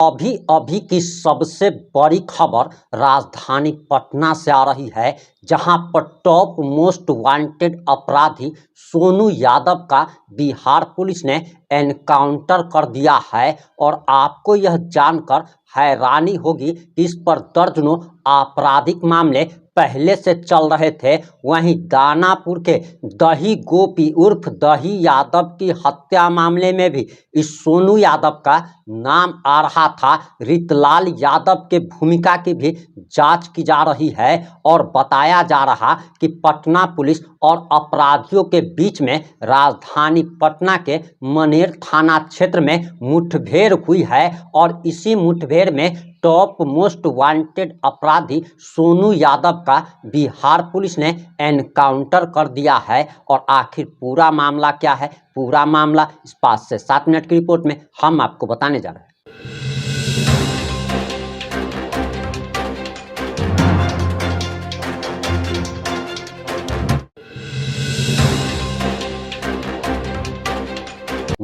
अभी अभी की सबसे बड़ी खबर राजधानी पटना से आ रही है, जहां पर टॉप मोस्ट वांटेड अपराधी सोनू यादव का बिहार पुलिस ने एनकाउंटर कर दिया है। और आपको यह जानकर हैरानी होगी कि इस पर दर्जनों आपराधिक मामले पहले से चल रहे थे। वहीं दानापुर के दही गोपी उर्फ दही यादव की हत्या मामले में भी इस सोनू यादव का नाम आ रहा था। रितलाल यादव के भूमिका की भी जांच की जा रही है और बताया जा रहा कि पटना पुलिस और अपराधियों के बीच में राजधानी पटना के मनेर थाना क्षेत्र में मुठभेड़ हुई है। और इसी मुठभेड़ में टॉप मोस्ट वांटेड अपराधी सोनू यादव का बिहार पुलिस ने एनकाउंटर कर दिया है। और आखिर पूरा मामला क्या है, पूरा मामला इस 5 से 7 मिनट की रिपोर्ट में हम आपको बताने जा रहे हैं।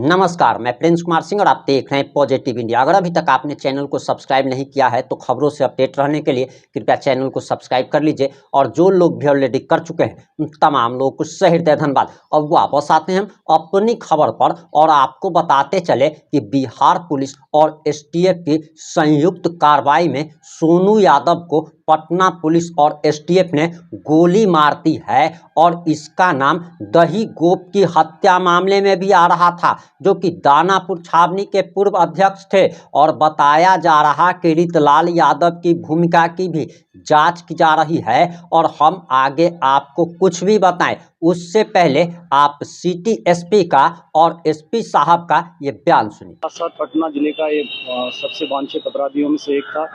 नमस्कार, मैं प्रिंस कुमार सिंह और आप देख रहे हैं पॉजिटिव इंडिया। अगर अभी तक आपने चैनल को सब्सक्राइब नहीं किया है तो खबरों से अपडेट रहने के लिए कृपया चैनल को सब्सक्राइब कर लीजिए। और जो लोग भी ऑलरेडी कर चुके हैं उन तमाम लोगों को सही हृदय धन्यवाद। अब वापस आते हैं हम अपनी खबर पर और आपको बताते चले कि बिहार पुलिस और एसटीएफ की संयुक्त कार्रवाई में सोनू यादव को पटना पुलिस और एसटीएफ ने गोली मार दी है। और इसका नाम दही गोप की हत्या मामले में भी आ रहा था, जो कि दानापुर छावनी के पूर्व अध्यक्ष थे। और बताया जा रहा कि रितलाल यादव की भूमिका की भी जांच की जा रही है। और हम आगे आपको कुछ भी बताएं उससे पहले आप सिटी एसपी का और एसपी साहब का ये बयान सुनिए। साथ पटना जिले का ये सबसे वांछित अपराधियों में से एक था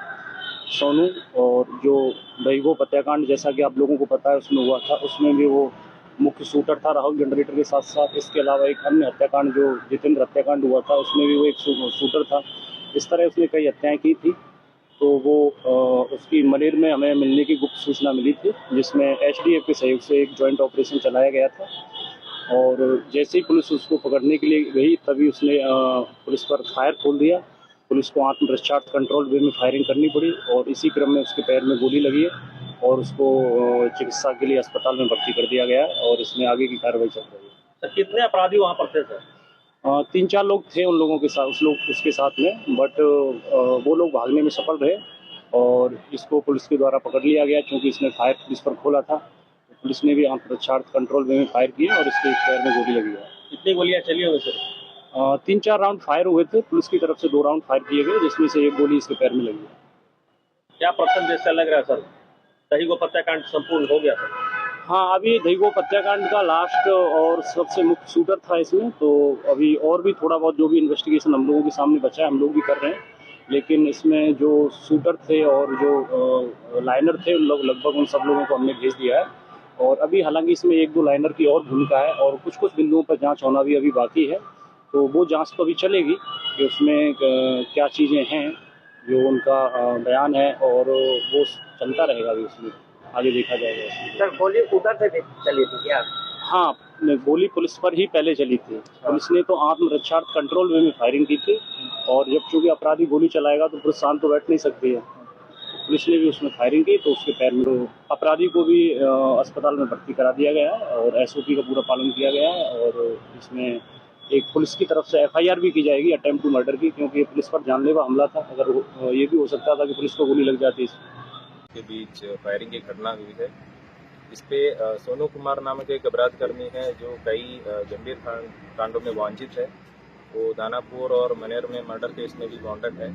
सोनू। और जो दहीगोप हत्याकांड जैसा कि आप लोगों को पता है उसमें हुआ था, उसमें भी वो मुख्य शूटर था राहुल जनरेटर के साथ साथ। इसके अलावा एक अन्य हत्याकांड जो जितेंद्र हत्याकांड हुआ था उसमें भी वो एक शूटर था। इस तरह उसने कई हत्याएं की थी। तो वो उसकी मनेर में हमें मिलने की गुप्त सूचना मिली थी, जिसमें एचडीएफ के सहयोग से एक जॉइंट ऑपरेशन चलाया गया था। और जैसे ही पुलिस उसको पकड़ने के लिए गई तभी उसने पुलिस पर फायर खोल दिया। पुलिस को आत्मरक्षार्थ कंट्रोल वे में फायरिंग करनी पड़ी और इसी क्रम में उसके पैर में गोली लगी है और उसको चिकित्सा के लिए अस्पताल में भर्ती कर दिया गया और इसमें आगे की कार्रवाई चल रही है। तो कितने अपराधी वहाँ पर थे सर? 3-4 लोग थे उन लोगों के साथ, उसके साथ में, बट वो लोग भागने में सफल रहे और इसको पुलिस के द्वारा पकड़ लिया गया क्योंकि इसने फायर पुलिस पर खोला था। पुलिस ने भी आत्मरक्षार्थ कंट्रोल वे में फायर किए और इसके पैर में गोली लगी है। कितनी गोलियां चली हुई सर? 3-4 राउंड फायर हुए थे। पुलिस की तरफ से 2 राउंड फायर किए गए, जिसमें से एक गोली इसके पैर में लगी है। क्या प्रथम जैसा लग रहा है सर? दहीगोप हत्याकांड संपूर्ण हो गया सर? हाँ, अभी दहीगोप हत्याकांड का लास्ट और सबसे मुख्य शूटर था इसमें। तो अभी और भी थोड़ा बहुत जो भी इन्वेस्टिगेशन हम लोगों के सामने बचा है हम लोग भी कर रहे हैं, लेकिन इसमें जो शूटर थे और जो लाइनर थे उन लोग लगभग उन सब लोगों को हमने भेज दिया है। और अभी हालांकि इसमें 1-2 लाइनर की और भूमिका है और कुछ बिंदुओं पर जांच होना भी अभी बाकी है। तो वो जांच तो अभी चलेगी कि उसमें क्या चीज़ें हैं, जो उनका बयान है, और वो चलता रहेगा अभी, उसमें आगे देखा जाएगा। सर गोली उधर से चली थी क्या? हाँ, गोली पुलिस पर ही पहले चली थी। पुलिस ने तो आत्मरक्षार्थ कंट्रोल वे में फायरिंग की थी और जब चूंकि अपराधी गोली चलाएगा तो पुलिस शांत तो बैठ नहीं सकती है। पुलिस ने भी उसमें फायरिंग की तो उसके पैर में, तो अपराधी को भी अस्पताल में भर्ती करा दिया गया है और एसओपी का पूरा पालन किया गया है। और इसमें एक पुलिस की तरफ से एफआईआर भी की जाएगी अटेम्प्ट टू मर्डर की, क्योंकि ये पुलिस पर जानलेवा हमला था। अगर ये भी हो सकता था कि पुलिस को गोली लग जाती। के बीच फायरिंग की घटना हुई है। इस पे सोनू कुमार नामक एक अपराध कर्मी है जो कई गंभीर कांडों में वांछित है। वो दानापुर और मनेर में मर्डर केस में भी वांटेड है।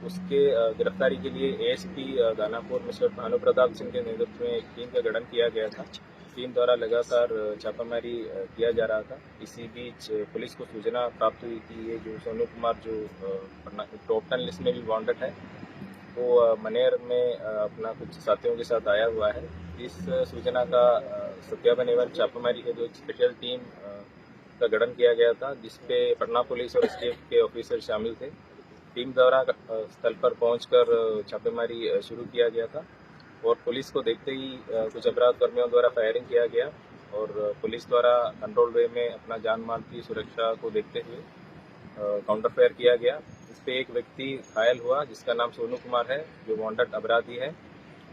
उसके गिरफ्तारी के लिए एएसपी दानापुर मिस्टर भानु प्रताप सिंह के नेतृत्व में एक टीम का गठन किया गया था। टीम द्वारा लगातार छापामारी किया जा रहा था। इसी बीच पुलिस को सूचना प्राप्त हुई कि ये जो सोनू कुमार जो टॉप 10 लिस्ट में भी वांटेड है वो मनेर में अपना कुछ साथियों के साथ आया हुआ है। इस सूचना का सत्यापन एवं छापामारी के जो स्पेशल टीम का गठन किया गया था, जिसपे पटना पुलिस और एसटीएफ के ऑफिसर शामिल थे। टीम द्वारा स्थल पर पहुंचकर छापेमारी शुरू किया गया था और पुलिस को देखते ही कुछ अपराध कर्मियों द्वारा फायरिंग किया गया और पुलिस द्वारा कंट्रोल वे में अपना जान माल की सुरक्षा को देखते हुए काउंटर फायर किया गया। इस पे एक व्यक्ति घायल हुआ जिसका नाम सोनू कुमार है, जो वांटेड अपराधी है।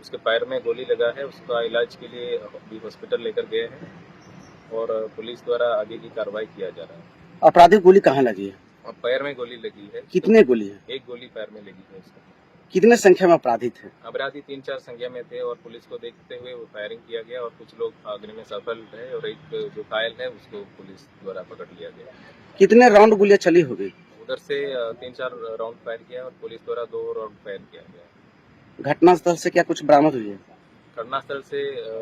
उसके पैर में गोली लगा है, उसका इलाज के लिए अभी हॉस्पिटल लेकर गए हैं और पुलिस द्वारा आगे की कार्रवाई किया जा रहा है। अपराधी को गोली कहाँ लगी है? और पैर में गोली लगी है। कितने गोली है? एक गोली पैर में लगी है उसका। कितने संख्या में अपराधी थे? अपराधी 3-4 संख्या में थे और पुलिस को देखते हुए वो फायरिंग किया गया और कुछ लोग भागने में सफल रहे और एक जो घायल है उसको पुलिस द्वारा पकड़ लिया गया। कितने राउंड गोलियां चली होगी? उधर से 3-4 राउंड फायर किया और पुलिस द्वारा 2 राउंड फायर किया गया। घटनास्थल से क्या कुछ बरामद हुई है? घटनास्थल से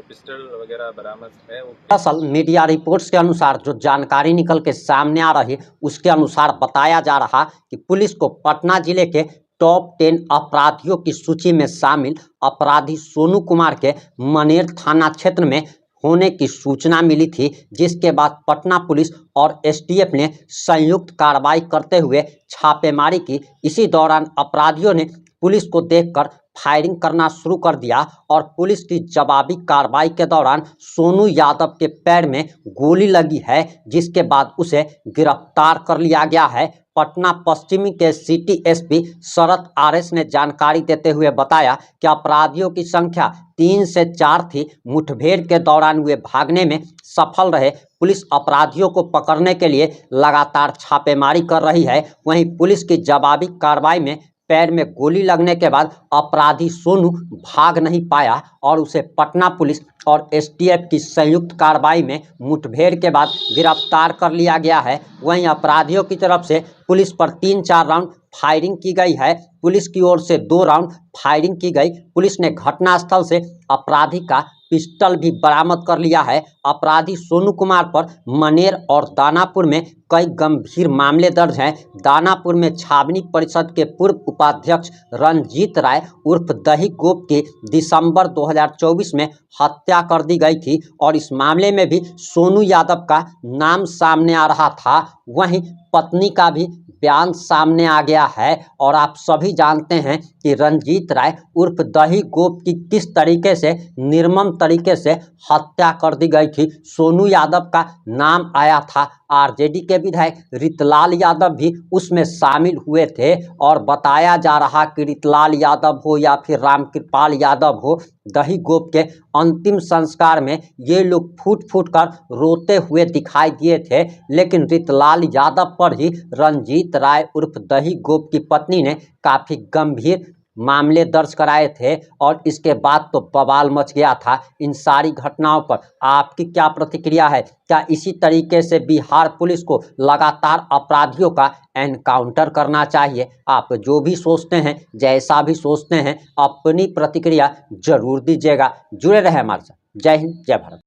पिस्टल वगैरह बरामद है। दरअसल मीडिया रिपोर्ट्स के अनुसार जो जानकारी निकल के सामने आ रही उसके अनुसार बताया जा रहा कि पुलिस को पटना जिले के टॉप 10 अपराधियों की सूची में शामिल अपराधी सोनू कुमार के मनेर थाना क्षेत्र में होने की सूचना मिली थी, जिसके बाद पटना पुलिस और एसटीएफ ने संयुक्त कार्रवाई करते हुए छापेमारी की। इसी दौरान अपराधियों ने पुलिस को देखकर फायरिंग करना शुरू कर दिया और पुलिस की जवाबी कार्रवाई के दौरान सोनू यादव के पैर में गोली लगी है, जिसके बाद उसे गिरफ्तार कर लिया गया है। पटना पश्चिमी के सिटी एसपी शरद आरएस ने जानकारी देते हुए बताया कि अपराधियों की संख्या 3 से 4 थी। मुठभेड़ के दौरान वे भागने में सफल रहे। पुलिस अपराधियों को पकड़ने के लिए लगातार छापेमारी कर रही है। वहीं पुलिस की जवाबी कार्रवाई में पैर में गोली लगने के बाद अपराधी सोनू भाग नहीं पाया और उसे पटना पुलिस और एसटीएफ की संयुक्त कार्रवाई में मुठभेड़ के बाद गिरफ्तार कर लिया गया है। वहीं अपराधियों की तरफ से पुलिस पर 3-4 राउंड फायरिंग की गई है। पुलिस की ओर से 2 राउंड फायरिंग की गई। पुलिस ने घटनास्थल से अपराधी का पिस्टल भी बरामद कर लिया है। अपराधी सोनू कुमार पर मनेर और दानापुर में कई गंभीर मामले दर्ज हैं। दानापुर में छावनी परिषद के पूर्व उपाध्यक्ष रंजीत राय उर्फ दही गोप की दिसंबर 2024 में हत्या कर दी गई थी और इस मामले में भी सोनू यादव का नाम सामने आ रहा था। वहीं पत्नी का भी बयान सामने आ गया है और आप सभी जानते हैं कि रंजीत राय उर्फ दही गोप की किस तरीके से निर्मम तरीके से हत्या कर दी गई थी। सोनू यादव का नाम आया था। आरजेडी के विधायक रितलाल यादव भी उसमें शामिल हुए थे और बताया जा रहा कि रितलाल यादव हो या फिर रामकृपाल यादव हो, दही गोप के अंतिम संस्कार में ये लोग फूट फूट कर रोते हुए दिखाई दिए थे। लेकिन रितलाल यादव पर ही रंजीत राय उर्फ दही गोप की पत्नी ने काफ़ी गंभीर मामले दर्ज कराए थे और इसके बाद तो बवाल मच गया था। इन सारी घटनाओं पर आपकी क्या प्रतिक्रिया है? क्या इसी तरीके से बिहार पुलिस को लगातार अपराधियों का एनकाउंटर करना चाहिए? आप जो भी सोचते हैं, जैसा भी सोचते हैं, अपनी प्रतिक्रिया जरूर दीजिएगा। जुड़े रहे हमारे साथ। जय हिंद, जय भारत।